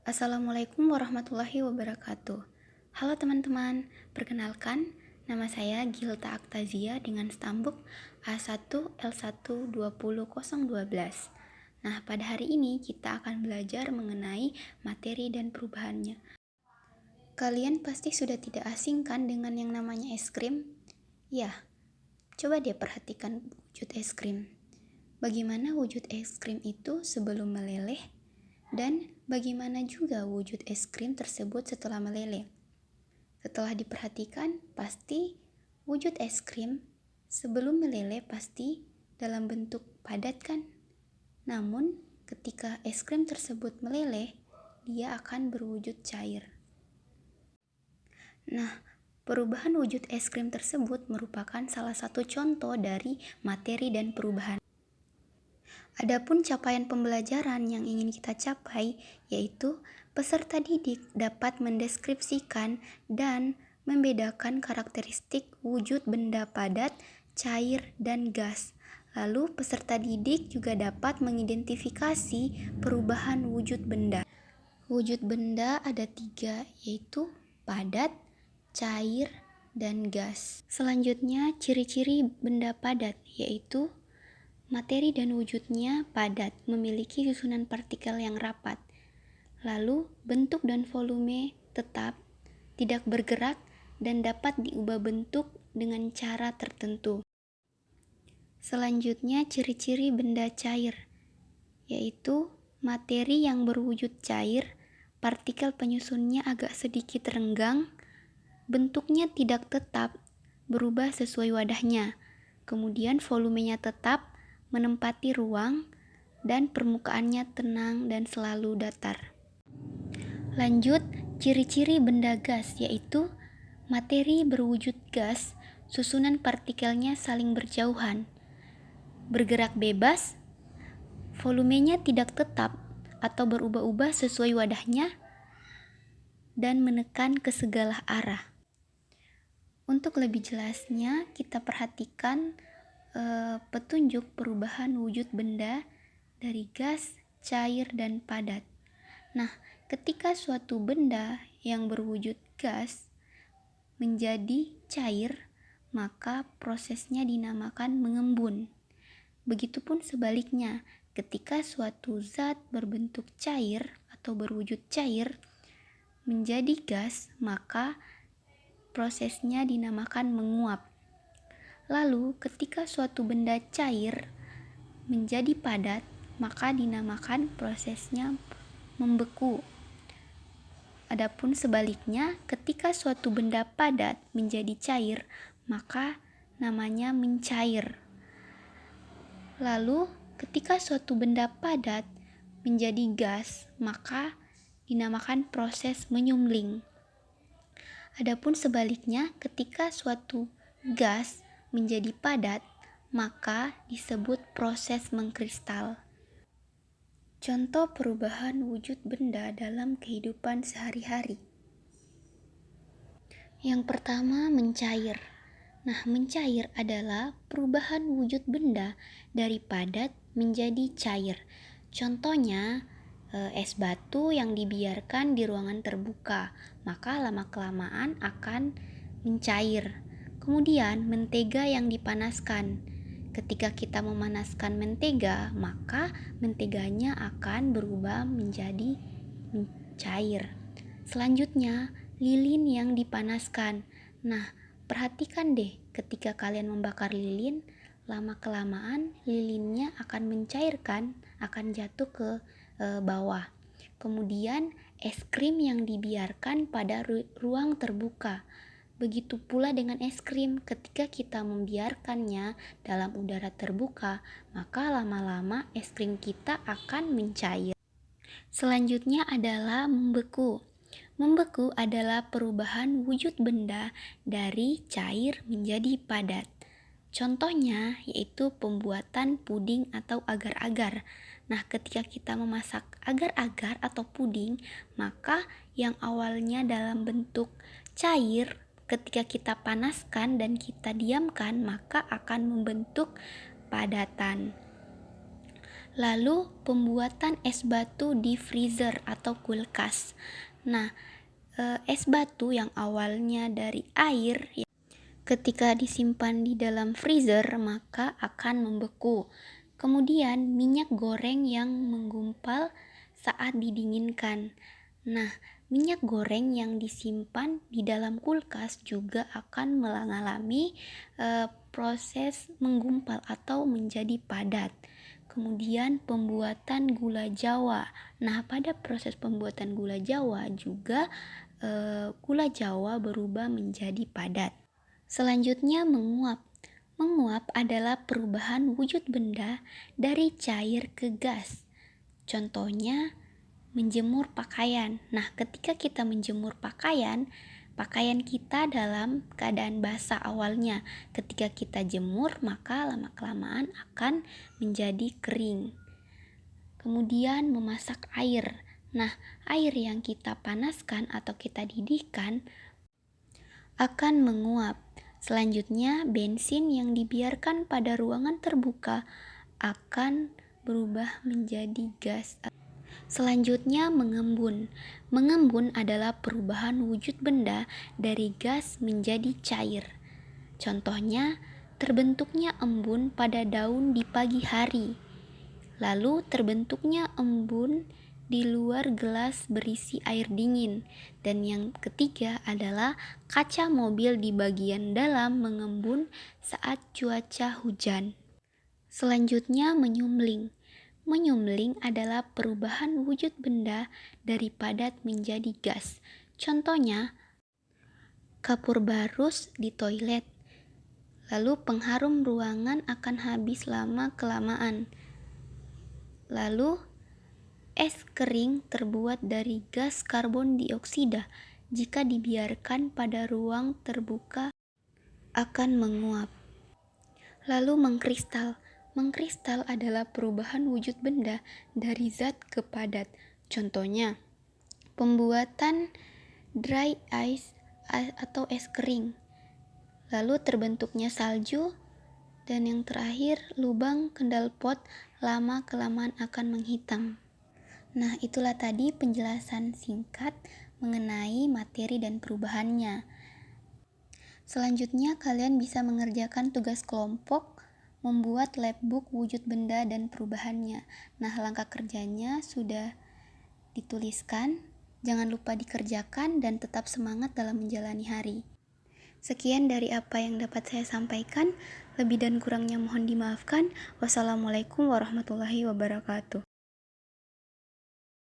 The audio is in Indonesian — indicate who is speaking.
Speaker 1: Assalamualaikum warahmatullahi wabarakatuh. Halo teman-teman, perkenalkan nama saya Gilta Aktazia dengan stambuk A1L1200012. Nah, pada hari ini kita akan belajar mengenai materi dan perubahannya. Kalian pasti sudah tidak asing kan dengan yang namanya es krim? Ya, coba deh perhatikan wujud es krim. Bagaimana wujud es krim itu sebelum meleleh? Dan bagaimana juga wujud es krim tersebut setelah meleleh? Setelah diperhatikan, pasti wujud es krim sebelum meleleh pasti dalam bentuk padat kan? Namun, ketika es krim tersebut meleleh, dia akan berwujud cair. Nah, perubahan wujud es krim tersebut merupakan salah satu contoh dari materi dan perubahan. Adapun capaian pembelajaran yang ingin kita capai, yaitu peserta didik dapat mendeskripsikan dan membedakan karakteristik wujud benda padat, cair, dan gas. Lalu peserta didik juga dapat mengidentifikasi perubahan wujud benda. Wujud benda ada 3, yaitu padat, cair, dan gas. Selanjutnya, ciri-ciri benda padat, yaitu materi dan wujudnya padat, memiliki susunan partikel yang rapat. Lalu, bentuk dan volume tetap, tidak bergerak, dan dapat diubah bentuk dengan cara tertentu. Selanjutnya, ciri-ciri benda cair, yaitu materi yang berwujud cair, partikel penyusunnya agak sedikit renggang, bentuknya tidak tetap, berubah sesuai wadahnya, kemudian volumenya tetap, menempati ruang, dan permukaannya tenang dan selalu datar. Lanjut, ciri-ciri benda gas, yaitu materi berwujud gas, susunan partikelnya saling berjauhan, bergerak bebas, volumenya tidak tetap atau berubah-ubah sesuai wadahnya, dan menekan ke segala arah. Untuk lebih jelasnya, kita perhatikan petunjuk perubahan wujud benda dari gas, cair, dan padat. Nah, ketika suatu benda yang berwujud gas menjadi cair, maka prosesnya dinamakan mengembun. Begitupun sebaliknya, ketika suatu zat berbentuk cair atau berwujud cair menjadi gas, maka prosesnya dinamakan menguap. Lalu, ketika suatu benda cair menjadi padat, maka dinamakan prosesnya membeku. Adapun sebaliknya, ketika suatu benda padat menjadi cair, maka namanya mencair. Lalu, ketika suatu benda padat menjadi gas, maka dinamakan proses menyumling. Adapun sebaliknya, ketika suatu gas menjadi padat, maka disebut proses mengkristal. Contoh perubahan wujud benda dalam kehidupan sehari-hari. Yang pertama, mencair. Nah, mencair adalah perubahan wujud benda dari padat menjadi cair. Contohnya, es batu yang dibiarkan di ruangan terbuka, maka lama-kelamaan akan mencair. Kemudian, mentega yang dipanaskan. Ketika kita memanaskan mentega, maka menteganya akan berubah menjadi cair. Selanjutnya, lilin yang dipanaskan. Nah, perhatikan deh, ketika kalian membakar lilin, lama-kelamaan lilinnya akan mencairkan, akan jatuh ke bawah. Kemudian, es krim yang dibiarkan pada ruang terbuka. Begitu pula dengan es krim, ketika kita membiarkannya dalam udara terbuka, maka lama-lama es krim kita akan mencair. Selanjutnya adalah membeku. Membeku adalah perubahan wujud benda dari cair menjadi padat. Contohnya yaitu pembuatan puding atau agar-agar. Nah, ketika kita memasak agar-agar atau puding, maka yang awalnya dalam bentuk cair, ketika kita panaskan dan kita diamkan, maka akan membentuk padatan. Lalu pembuatan es batu di freezer atau kulkas. Nah, es batu yang awalnya dari air ketika disimpan di dalam freezer maka akan membeku. Kemudian minyak goreng yang menggumpal saat didinginkan. Nah, minyak goreng yang disimpan di dalam kulkas juga akan mengalami proses menggumpal atau menjadi padat. Kemudian pembuatan gula Jawa. Nah, pada proses pembuatan gula Jawa juga gula Jawa berubah menjadi padat. Selanjutnya menguap. Menguap adalah perubahan wujud benda dari cair ke gas. Contohnya menjemur pakaian. Nah, ketika kita menjemur pakaian kita dalam keadaan basah awalnya. Ketika kita jemur, maka lama-kelamaan akan menjadi kering. Kemudian memasak air. Nah, air yang kita panaskan atau kita didihkan akan menguap. Selanjutnya, bensin yang dibiarkan pada ruangan terbuka akan berubah menjadi gas. Selanjutnya mengembun. Mengembun adalah perubahan wujud benda dari gas menjadi cair. Contohnya, terbentuknya embun pada daun di pagi hari. Lalu terbentuknya embun di luar gelas berisi air dingin. Dan yang ketiga adalah kaca mobil di bagian dalam mengembun saat cuaca hujan. Selanjutnya menyumling. Menyumling adalah perubahan wujud benda dari padat menjadi gas. Contohnya, kapur barus di toilet. Lalu pengharum ruangan akan habis lama-kelamaan. Lalu es kering terbuat dari gas karbon dioksida. Jika dibiarkan pada ruang terbuka akan menguap. Lalu mengkristal. Mengkristal adalah perubahan wujud benda dari zat ke padat. Contohnya, pembuatan dry ice atau es kering. Lalu terbentuknya salju. Dan yang terakhir, lubang kendal pot lama-kelamaan akan menghitam. Nah, itulah tadi penjelasan singkat mengenai materi dan perubahannya. Selanjutnya, kalian bisa mengerjakan tugas kelompok membuat labbook wujud benda dan perubahannya. Nah, langkah kerjanya sudah dituliskan. Jangan lupa dikerjakan dan tetap semangat dalam menjalani hari. Sekian dari apa yang dapat saya sampaikan. Lebih dan kurangnya mohon dimaafkan. Wassalamualaikum warahmatullahi wabarakatuh.